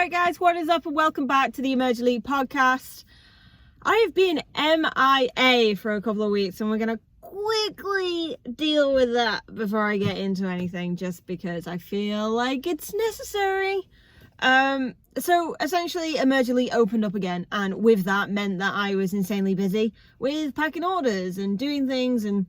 Alright guys, what is up and welcome back to the Emerge Elite podcast. I have been MIA for a couple of weeks and we're going to quickly deal with that before I get into anything, just because I feel like it's necessary. So essentially Emerge Elite opened up again, and with that meant that I was insanely busy with packing orders and doing things and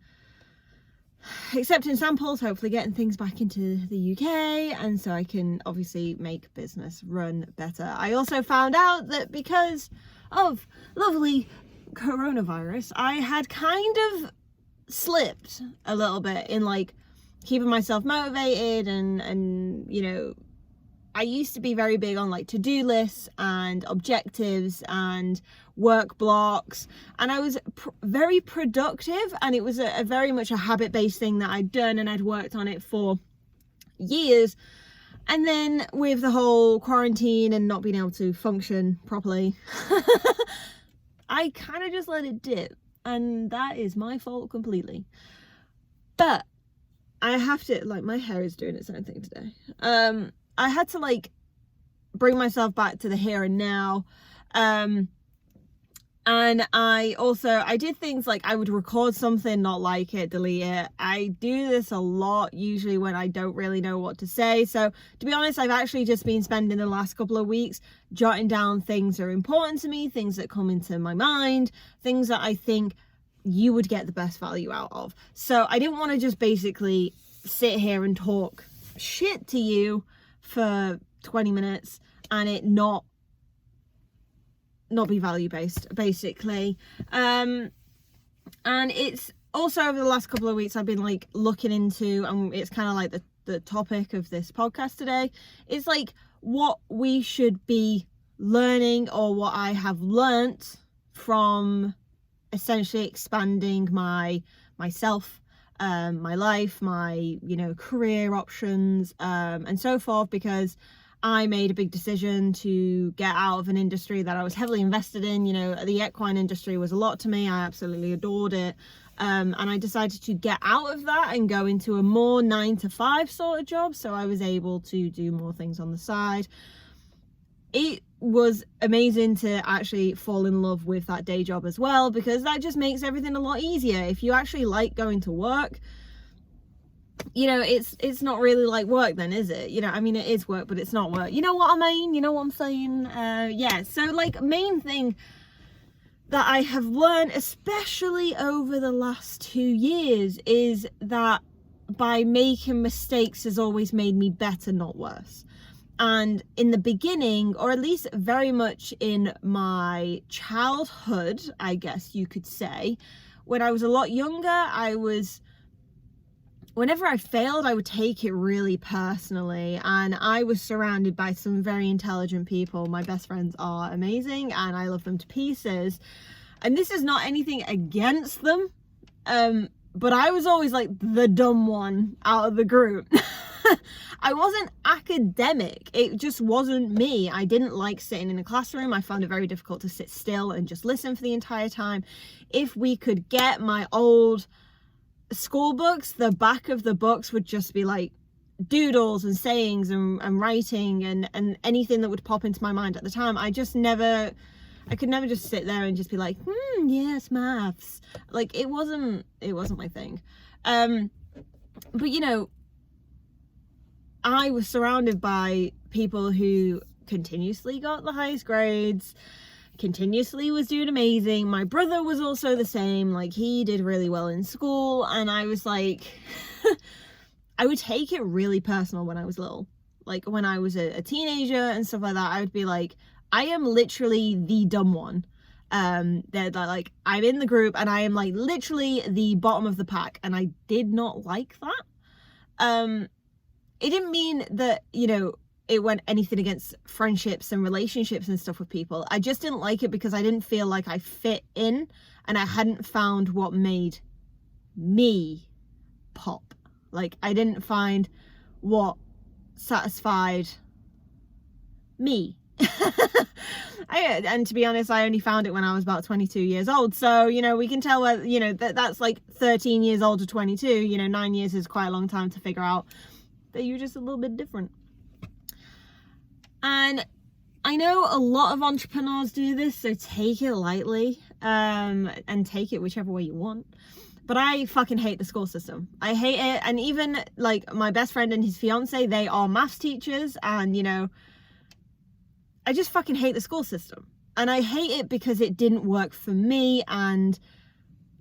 accepting samples, hopefully getting things back into the UK, and so I can obviously make business run better. I also found out that because of lovely coronavirus, I had kind of slipped a little bit in like keeping myself motivated and you know, I used to be very big on like to-do lists and objectives and work blocks, and I was very productive, and it was a very much a habit-based thing that I'd done, and I'd worked on it for years. And then with the whole quarantine and not being able to function properly, I kind of just let it dip, and that is my fault completely. But I have to, like, my hair is doing its own thing today. I had to like bring myself back to the here and now. And I did things like I would record something, not like it, delete it. I do this a lot, usually when I don't really know what to say. So to be honest, I've actually just been spending the last couple of weeks jotting down things that are important to me, things that come into my mind, things that I think you would get the best value out of. So I didn't want to just basically sit here and talk shit to you for 20 minutes and it not be value based, basically. And it's also over the last couple of weeks I've been like looking into, and it's kind of like the topic of this podcast today, is like what we should be learning, or what I have learnt from essentially expanding myself, my life, my, you know, career options, and so forth, because I made a big decision to get out of an industry that I was heavily invested in. You know, the equine industry was a lot to me. I absolutely adored it. And I decided to get out of that and go into a more 9-to-5 sort of job. So I was able to do more things on the side. It was amazing to actually fall in love with that day job as well, because that just makes everything a lot easier. If you actually like going to work, you know, it's not really like work then, is it? You know, I mean, it is work, but it's not work. You know what I mean? You know what I'm saying? Yeah, so like main thing that I have learned, especially over the last 2 years, is that by making mistakes has always made me better, not worse. And in the beginning, or at least very much in my childhood, I guess you could say, when I was a lot younger, whenever I failed, I would take it really personally, and I was surrounded by some very intelligent people. My best friends are amazing and I love them to pieces. And this is not anything against them, but I was always like the dumb one out of the group. I wasn't academic. It just wasn't me. I didn't like sitting in a classroom. I found it very difficult to sit still and just listen for the entire time. If we could get my old school books, the back of the books would just be like doodles and sayings and writing and anything that would pop into my mind at the time. I could never just sit there and just be like, yes, maths. Like it wasn't my thing. But you know, I was surrounded by people who continuously got the highest grades, continuously was doing amazing. My brother was also the same, like he did really well in school, and I was like I would take it really personal when I was little. Like when I was a teenager and stuff like that, I would be like, I am literally the dumb one. They're like, I'm in the group and I am like literally the bottom of the pack, and I did not like that. It didn't mean that, you know, it went anything against friendships and relationships and stuff with people. I just didn't like it because I didn't feel like I fit in, and I hadn't found what made me pop. Like I didn't find what satisfied me. And to be honest, I only found it when I was about 22 years old. So, you know, we can tell whether, you know, that's like 13 years old to 22. You know, 9 years is quite a long time to figure out that you're just a little bit different. And I know a lot of entrepreneurs do this, so take it lightly, and take it whichever way you want. But I fucking hate the school system. I hate it. And even like my best friend and his fiance, they are maths teachers, and you know, I just fucking hate the school system. And I hate it because it didn't work for me, and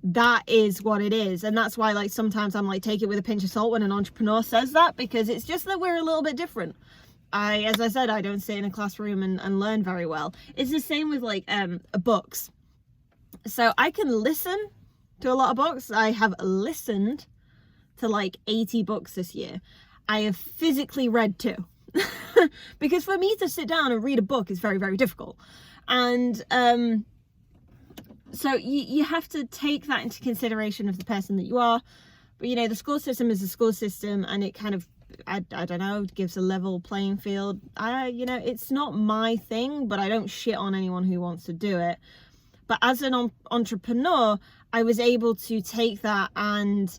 that is what it is. And that's why, like, sometimes I'm like, take it with a pinch of salt when an entrepreneur says that, because it's just that we're a little bit different. As I said, I don't sit in a classroom and learn very well. It's the same with like books. So I can listen to a lot of books. I have listened to like 80 books this year. I have physically read 2. Because for me to sit down and read a book is very, very difficult. And so you have to take that into consideration of the person that you are. But you know, the school system is a school system, and it kind of, I don't know, gives a level playing field. You know, it's not my thing, but I don't shit on anyone who wants to do it. But as an entrepreneur, I was able to take that, and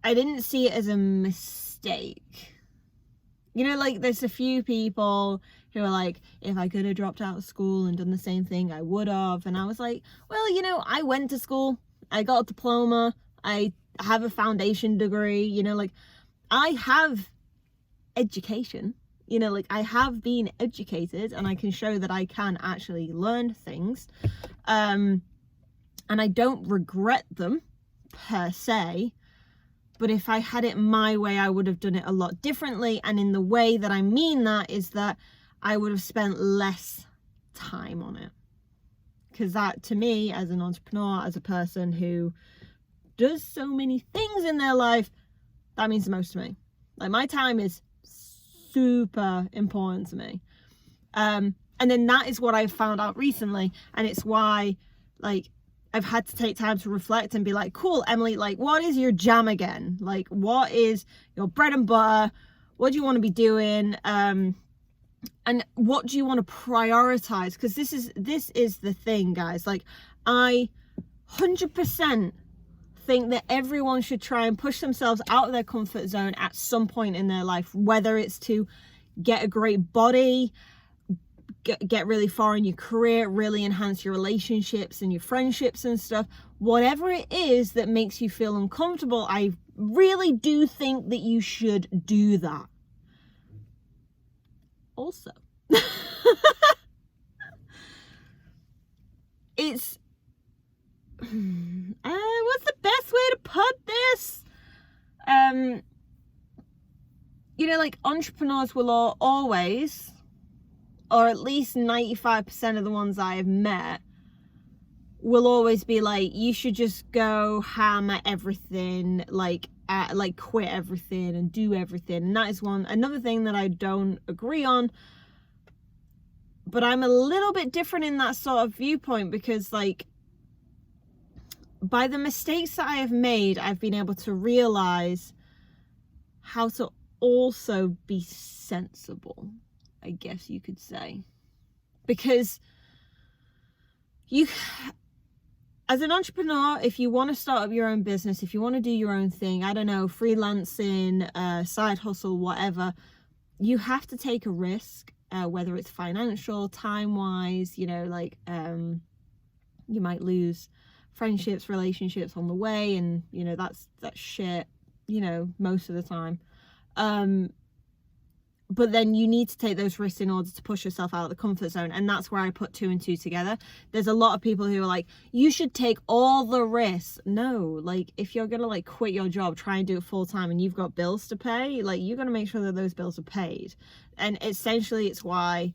I didn't see it as a mistake. You know, like, there's a few people who are like, if I could have dropped out of school and done the same thing, I would have. And I was like, well, you know, I went to school, I got a diploma, I have a foundation degree, you know, like, I have education, you know, like, I have been educated, and I can show that I can actually learn things. And I don't regret them per se, but if I had it my way, I would have done it a lot differently. And in the way that I mean that is that I would have spent less time on it. Because that, to me, as an entrepreneur, as a person who does so many things in their life, that means the most to me. Like, my time is super important to me. And then that is what I've found out recently. And it's why, like, I've had to take time to reflect and be like, cool, Emily, like, what is your jam again? Like, what is your bread and butter? What do you want to be doing? And what do you want to prioritize? Because this is the thing, guys. Like, I 100% think that everyone should try and push themselves out of their comfort zone at some point in their life, whether it's to get a great body, get really far in your career, really enhance your relationships and your friendships and stuff. Whatever it is that makes you feel uncomfortable, I really do think that you should do that. Also, it's what's the best way to put this? You know, like, entrepreneurs will always, or at least 95% of the ones I have met, will always be like, you should just go ham at everything, like quit everything and do everything. And that is another thing that I don't agree on. But I'm a little bit different in that sort of viewpoint, because, like, by the mistakes that I have made, I've been able to realize how to also be sensible, I guess you could say. Because as an entrepreneur, if you want to start up your own business, if you want to do your own thing, I don't know, freelancing, side hustle, whatever, you have to take a risk, whether it's financial, time-wise, you know, like, you might lose friendships, relationships on the way, and, you know, that's shit, you know, most of the time. But then you need to take those risks in order to push yourself out of the comfort zone. And that's where I put 2 and 2 together. There's a lot of people who are like, you should take all the risks. No, like, if you're going to, like, quit your job, try and do it full time, and you've got bills to pay, like, you're going to make sure that those bills are paid. And essentially it's why,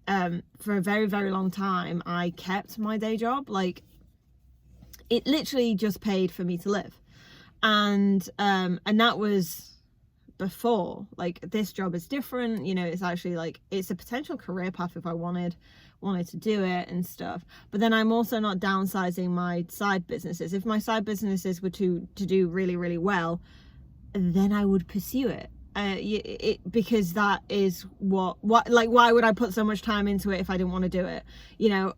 for a very, very long time, I kept my day job. Like, it literally just paid for me to live. And that was before. Like, this job is different, you know, it's actually, like, it's a potential career path if I wanted to do it and stuff. But then I'm also not downsizing my side businesses. If my side businesses were to do really, really well, then I would pursue it. Because that is what like, why would I put so much time into it if I didn't want to do it, you know?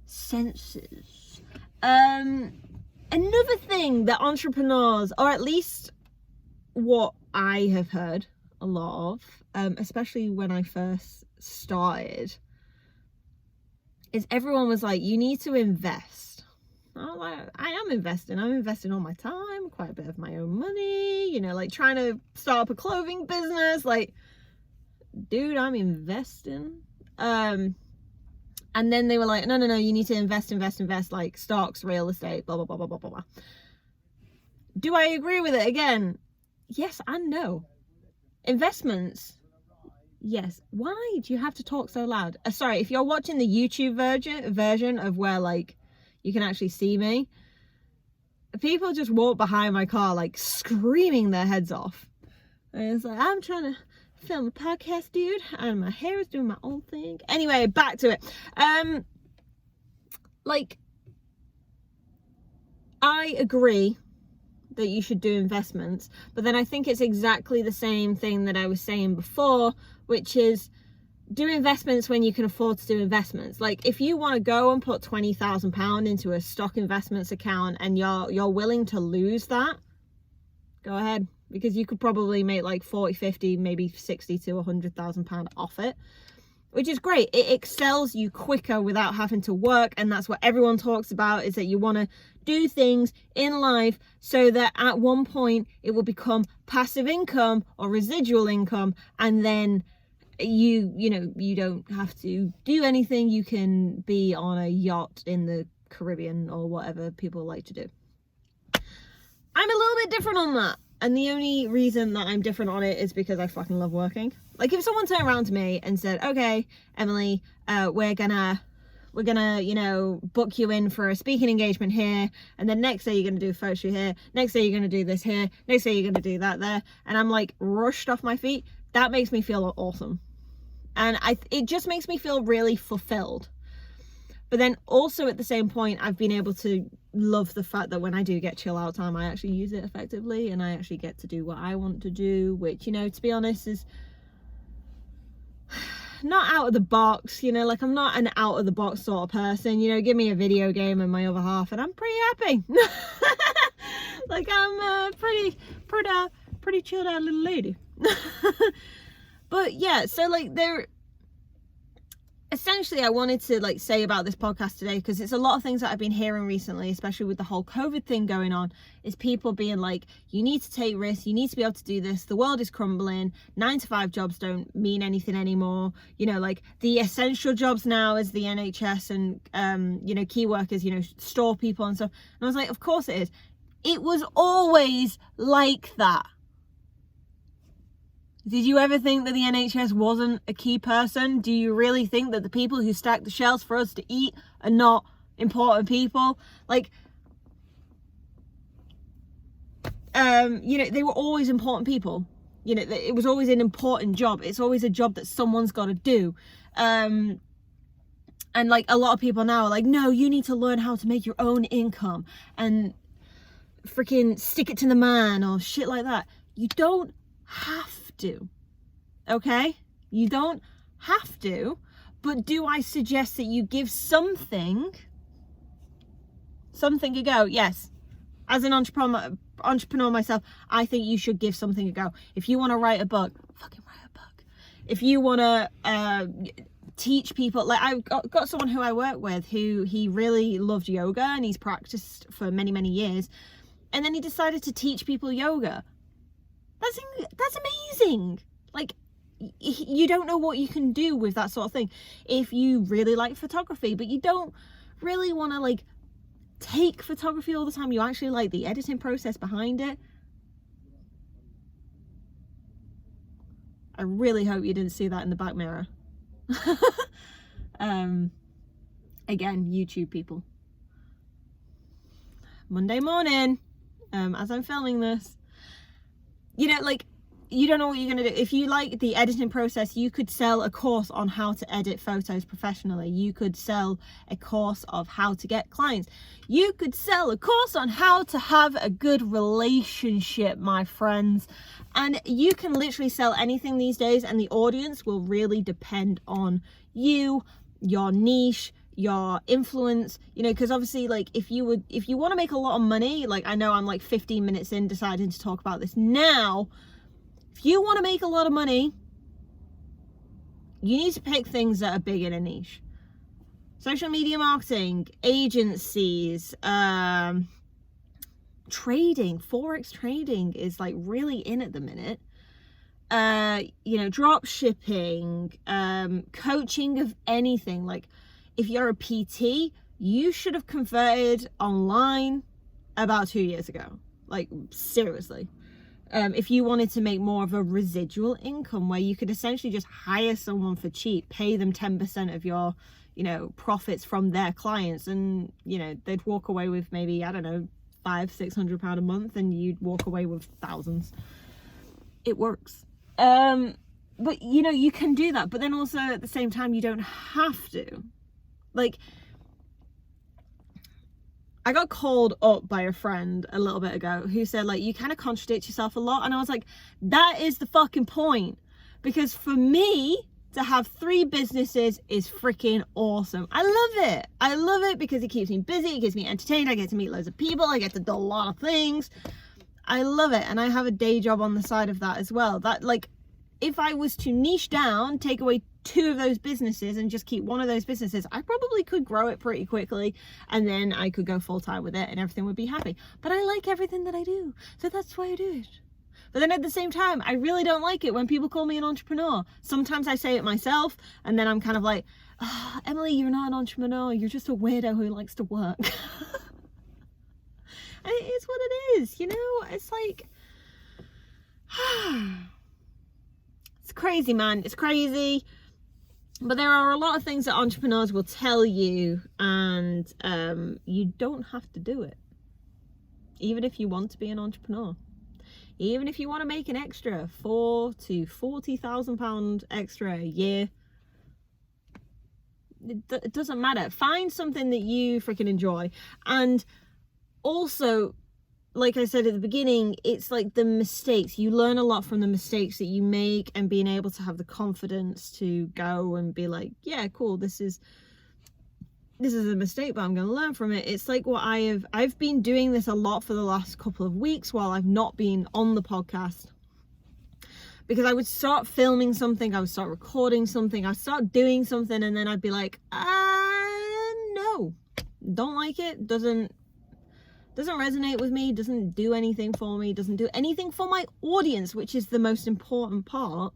Senses. Another thing that entrepreneurs, or at least what I have heard a lot of, especially when I first started is everyone was like, you need to invest. I was like, I am investing. I'm investing all my time, quite a bit of my own money, you know, like trying to start up a clothing business. Like, dude, I'm investing. And then they were like, no, you need to invest, like stocks, real estate, blah, blah, blah, blah, blah, blah. Do I agree with it? Again, yes and no. Investments, yes. Why do you have to talk so loud? Sorry, if you're watching the YouTube version of where like you can actually see me, people just walk behind my car like screaming their heads off. And it's like, I'm trying to film a podcast, dude, and my hair is doing my own thing. Anyway, back to it. Like, I agree that you should do investments, but then I think it's exactly the same thing that I was saying before, which is do investments when you can afford to do investments. Like, if you want to go and put £20,000 into a stock investments account and you're willing to lose that, go ahead, because you could probably make like 40, 50, maybe 60 to £100,000 off it, which is great. It excels you quicker without having to work, and that's what everyone talks about, is that you want to do things in life so that at one point it will become passive income or residual income, and then you don't have to do anything. You can be on a yacht in the Caribbean or whatever people like to do. I'm a little bit different on that, and the only reason that I'm different on it is because I fucking love working. Like, if someone turned around to me and said, okay, Emily, we're gonna, you know, book you in for a speaking engagement here, and then next day you're gonna do a photo shoot here, next day you're gonna do this here, next day you're gonna do that there, and I'm like rushed off my feet, that makes me feel awesome. And it just makes me feel really fulfilled. But then also at the same point, I've been able to love the fact that when I do get chill out time, I actually use it effectively, and I actually get to do what I want to do, which, you know, to be honest, is not out of the box. You know, like, I'm not an out of the box sort of person. You know, give me a video game and my other half and I'm pretty happy. Like, I'm a pretty chilled out little lady. But yeah, so like, essentially I wanted to like say about this podcast today, because it's a lot of things that I've been hearing recently, especially with the whole COVID thing going on, is people being like, you need to take risks, you need to be able to do this, the world is crumbling, 9-to-5 jobs don't mean anything anymore, you know, like the essential jobs now is the NHS and you know, key workers, you know, store people and stuff. And I was like, of course it is. It was always like that. Did you ever think that the NHS wasn't a key person? Do you really think that the people who stack the shelves for us to eat are not important people? Like, you know, they were always important people. You know, it was always an important job. It's always a job that someone's got to do. And like, a lot of people now are like, no, you need to learn how to make your own income and freaking stick it to the man or shit like that. You don't have to, okay? You don't have to, but do I suggest that you give something a go? Yes. As an entrepreneur myself, I think you should give something a go. If you want to write a book, fucking write a book. If you want to teach people, like, I've got someone who I work with who he really loved yoga and he's practiced for many, many years, and then he decided to teach people yoga. That's amazing. Like, you don't know what you can do with that sort of thing. If you really like photography, but you don't really want to like take photography all the time, you actually like the editing process behind it. I really hope you didn't see that in the back mirror. Again, YouTube people. Monday morning, as I'm filming this. You know, like, you don't know what you're going to do. If you like the editing process, you could sell a course on how to edit photos professionally. You could sell a course of how to get clients. You could sell a course on how to have a good relationship, my friends. And you can literally sell anything these days, and the audience will really depend on you, your niche, your influence, you know, because obviously, like, if you want to make a lot of money, like, I know I'm like 15 minutes in deciding to talk about this now. If you want to make a lot of money, you need to pick things that are big in a niche. Social media marketing, agencies, trading, forex trading is like really in at the minute. You know, drop shipping, coaching of anything. Like if you're a PT, you should have converted online about 2 years ago. Like seriously. If you wanted to make more of a residual income where you could essentially just hire someone for cheap, pay them 10% of your, you know, profits from their clients, and, you know, they'd walk away with maybe, I don't know, £500-600 a month, and you'd walk away with thousands. It works. But you know, you can do that, but then also at the same time, you don't have to. Like, I got called up by a friend a little bit ago who said, like, you kind of contradict yourself a lot. And I was like, that is the fucking point. Because for me to have 3 businesses is freaking awesome. I love it. I love it because it keeps me busy. It keeps me entertained. I get to meet loads of people. I get to do a lot of things. I love it. And I have a day job on the side of that as well. That, like, if I was to niche down, take away 2 of those businesses and just keep one of those businesses, I probably could grow it pretty quickly, and then I could go full time with it and everything would be happy. But I like everything that I do, so that's why I do it. But then at the same time, I really don't like it when people call me an entrepreneur. Sometimes I say it myself, and then I'm kind of like, oh, Emily, you're not an entrepreneur, you're just a weirdo who likes to work. And it is what it is, you know? It's like, it's crazy, man. It's crazy. But there are a lot of things that entrepreneurs will tell you, and you don't have to do it. Even if you want to be an entrepreneur. Even if you want to make an extra £4,000 to £40,000 extra a year. It doesn't matter. Find something that you freaking enjoy. And also, like I said at the beginning, it's like the mistakes. You learn a lot from the mistakes that you make, and being able to have the confidence to go and be like, yeah, cool, this is a mistake, but I'm going to learn from it. It's like what I've been doing this a lot for the last couple of weeks while I've not been on the podcast. Because I would start filming something, I would start recording something, I'd start doing something, and then I'd be like, no, don't like it, doesn't resonate with me, doesn't do anything for me, doesn't do anything for my audience, which is the most important part.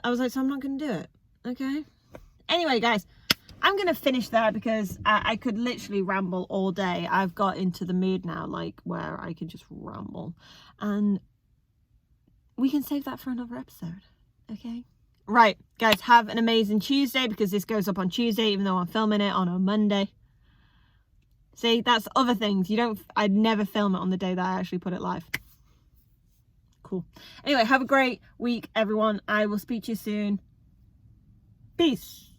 I was like, so I'm not going to do it. Okay. Anyway, guys, I'm going to finish there because I could literally ramble all day. I've got into the mood now, like, where I could just ramble. And we can save that for another episode. Okay. Right, guys, have an amazing Tuesday, because this goes up on Tuesday, even though I'm filming it on a Monday. See, that's other things. I'd never film it on the day that I actually put it live. Cool. Anyway, have a great week, everyone. I will speak to you soon. Peace.